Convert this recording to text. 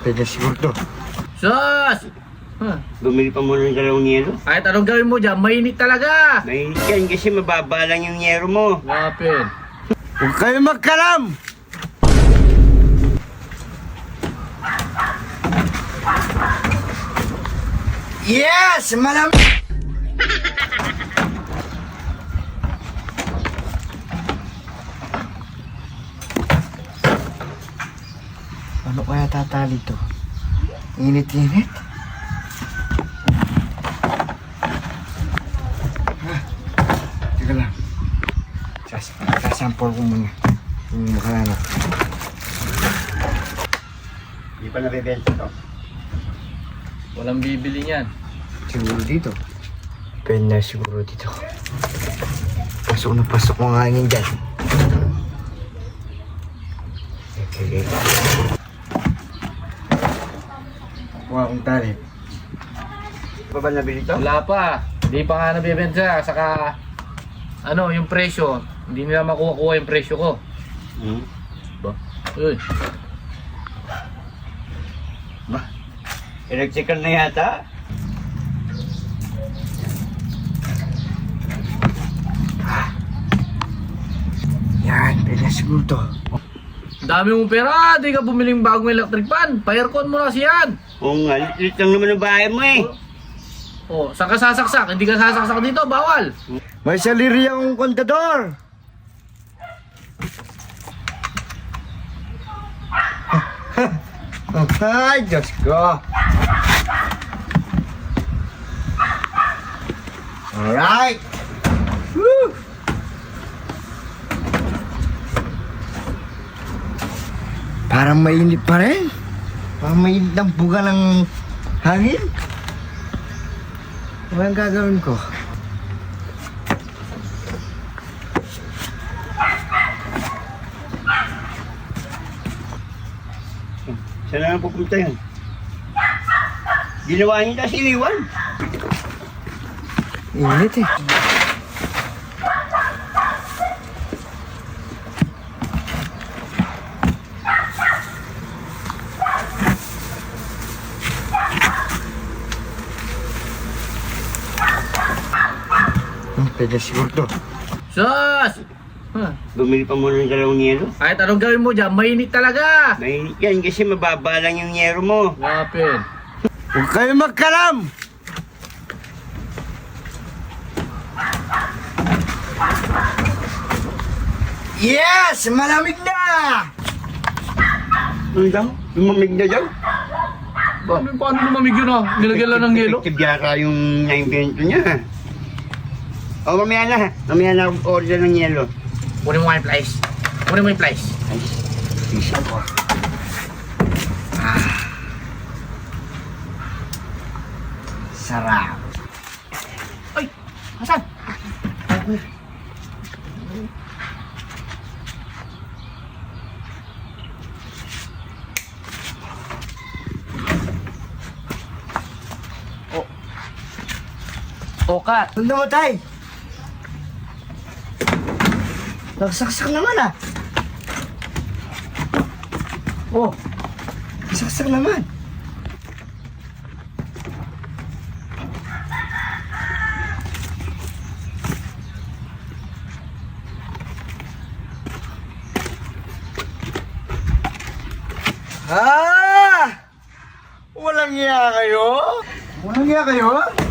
Pwede siguro to. Sus! Huh. Bumili pa muna ng dalawang yelo. Kahit anong gawin mo dyan, mainit talaga! Mainit yan kasi mababa lang yung yero mo. Wapin. Huwag kayo magkalam! Yes! Malamig! Ano kaya tatali to? Init-init? Teka lang. Sasampol ko muna. Yung makarano. Hindi pa nabibenta to. Walang bibili niyan. Siguro dito. Pwede na siguro dito. Pasok na pasok mo ang hangin dyan. Okay. Kuha akong tali. Pa ba nabili to? Wala pa. Hindi pa nga nabibenta. Saka, ano, yung presyo. Hindi nila makuha-kuha yung presyo ko. Hmm? Ba? Uy. Ba? Electrical na yata? Yan, pwede na siguro to. Dami mong pera. Di ka bumiling bagong electric fan. Pa-aircon mo na siyan. Oo nga, lit lang naman ang bahay mo eh. Oh, saan ka sasaksak? Hindi ka sasaksak dito. Bawal. May saliri akong kontador. Ay, Diyos ko. Alright. Woo! Parang mainit pa rin. Parang mainit ang buga ng hangin. Ano ang gagawin ko? Saan na pupunta yun? Ginawa niyo na siliwan. Init eh. Pwede siguro to. Sus! Huh. Bumili pa muna ng dalawang yelo. Kahit anong gawin mo dyan, mainit talaga! Mainit yan kasi mababa lang yung yero mo. Wapin. Huwag kayo magkalam! Yes! Malamig na! Ano daw? Lumamig na daw? Paano lumamig yun ah? Nilagyan lang ng yelo? Effective yata yung na-invento niya. O, mamaya na. Mamaya na order ng yelo. Kunin mo nga yung plies. Kunin mo yung plies. Ay, sisa ko. Sarap. Ay! Hasan! Oh, Kat! Ano mo, tay? Nagsaksak naman ah. Oh, nagsaksak naman. Ah! Walang iya kayo? Walang iya kayo?